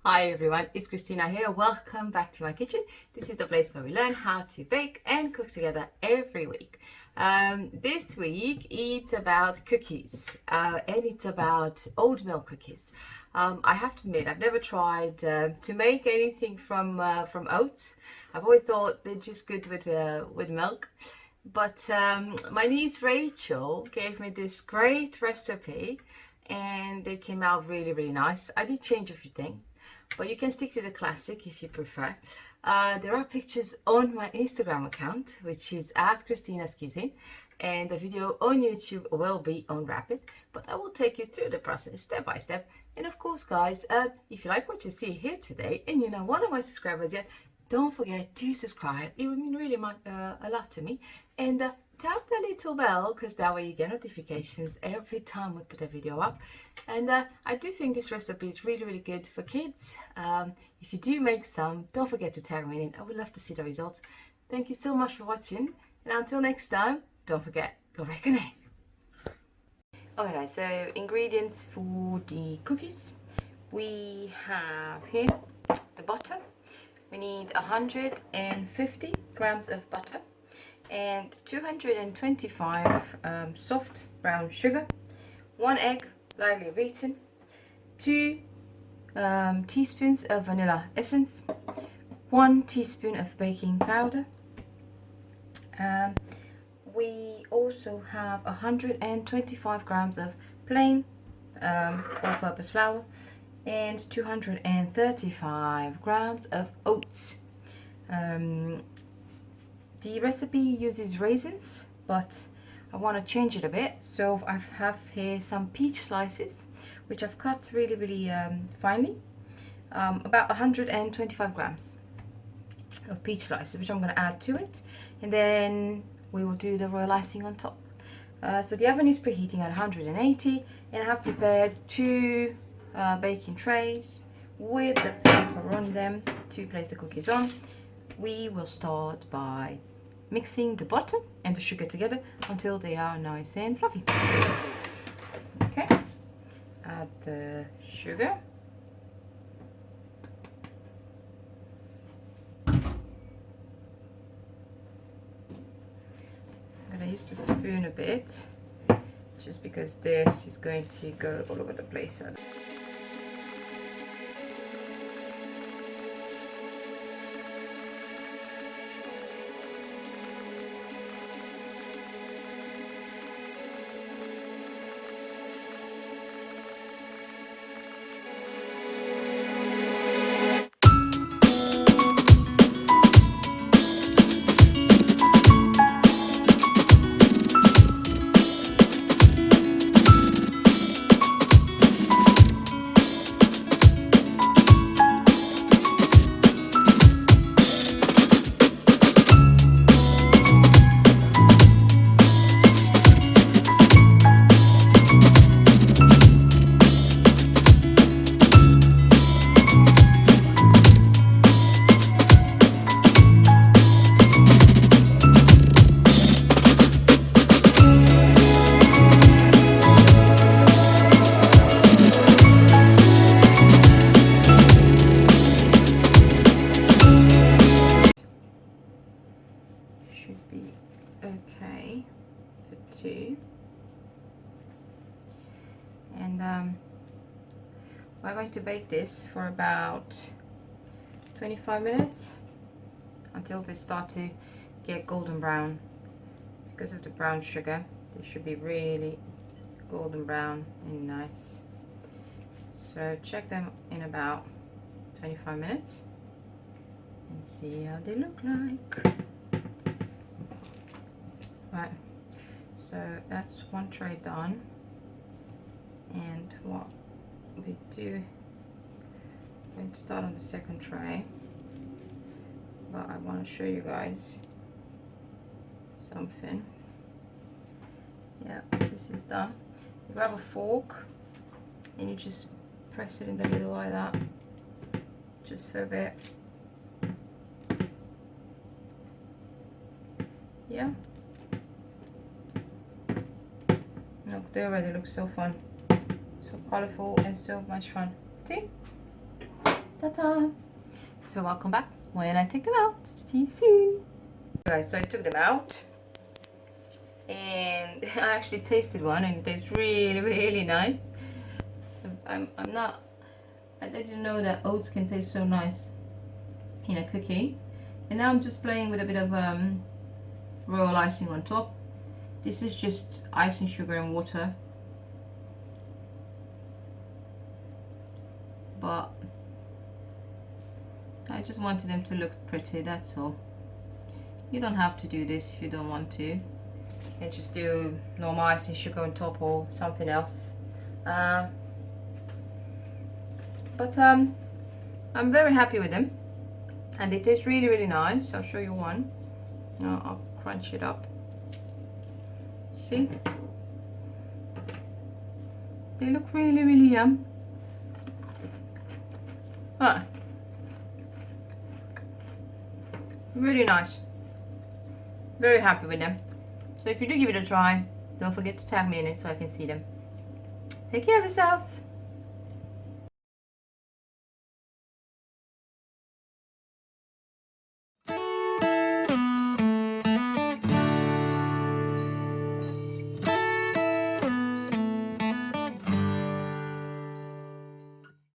Hi everyone, it's Christina here. Welcome back to my kitchen. This is the place where we learn how to bake and cook together every week. This week it's about cookies and it's about oatmeal cookies. I have to admit, I've never tried to make anything from oats. I've always thought they're just good with milk. But my niece Rachel gave me this great recipe and they came out really nice. I did change a few things, but you can stick to the classic if you prefer. There are pictures on my Instagram account, which is at Christina's Kitchen, and the video on YouTube will be on Rapid, but I will take you through the process step by step. And of course, guys, if you like what you see here today and you're not one of my subscribers yet, don't forget to subscribe. It would mean really a lot to me. And tap the little bell, because that way you get notifications every time we put a video up. And I do think this recipe is really good for kids. If you do make some, don't forget to tag me in. I would love to see the results. Thank you so much for watching, and until next time, don't forget, go break an egg. Okay guys, so ingredients for the cookies. We have here the butter. We need 150 grams of butter and 225 soft brown sugar, 1 egg lightly beaten, 2 teaspoons of vanilla essence, 1 teaspoon of baking powder. We also have 125 grams of plain all-purpose flour and 235 grams of oats. The recipe uses raisins, but I want to change it a bit, so I have here some peach slices which I've cut really finely, about 125 grams of peach slices, which I'm going to add to it, and then we will do the royal icing on top. So the oven is preheating at 180, and I have prepared 2 baking trays with the paper on them to place the cookies on. We will start by mixing the butter and the sugar together until they are nice and fluffy. Okay, add the sugar. I'm going to use the spoon a bit, just because this is going to go all over the place. Should be okay for 2, and we're going to bake this for about 25 minutes until they start to get golden brown. Because of the brown sugar, they should be really golden brown and nice. So check them in about 25 minutes and see how they look like. Right, so that's 1 tray done, and what we do, I'm going to start on the 2nd tray, but I want to show you guys something. Yeah, this is done. You grab a fork and you just press it in the middle like that, just for a bit. Yeah. they already look so fun. So colorful and so much fun. See? Ta-ta! So welcome back when I take them out. See you soon. Guys, so I took them out. And I actually tasted one and it tastes really, really nice. I didn't know that oats can taste so nice in a cookie. And now I'm just playing with a bit of royal icing on top. This is just icing, sugar and water. But I just wanted them to look pretty, that's all. You don't have to do this if you don't want to. And just do normal icing, sugar on top or something else. But I'm very happy with them. And they taste really, really nice. I'll show you one. I'll crunch it up. See? They look really, really yum. Really nice. Very happy with them. So if you do give it a try, don't forget to tag me in it so I can see them. Take care of yourselves.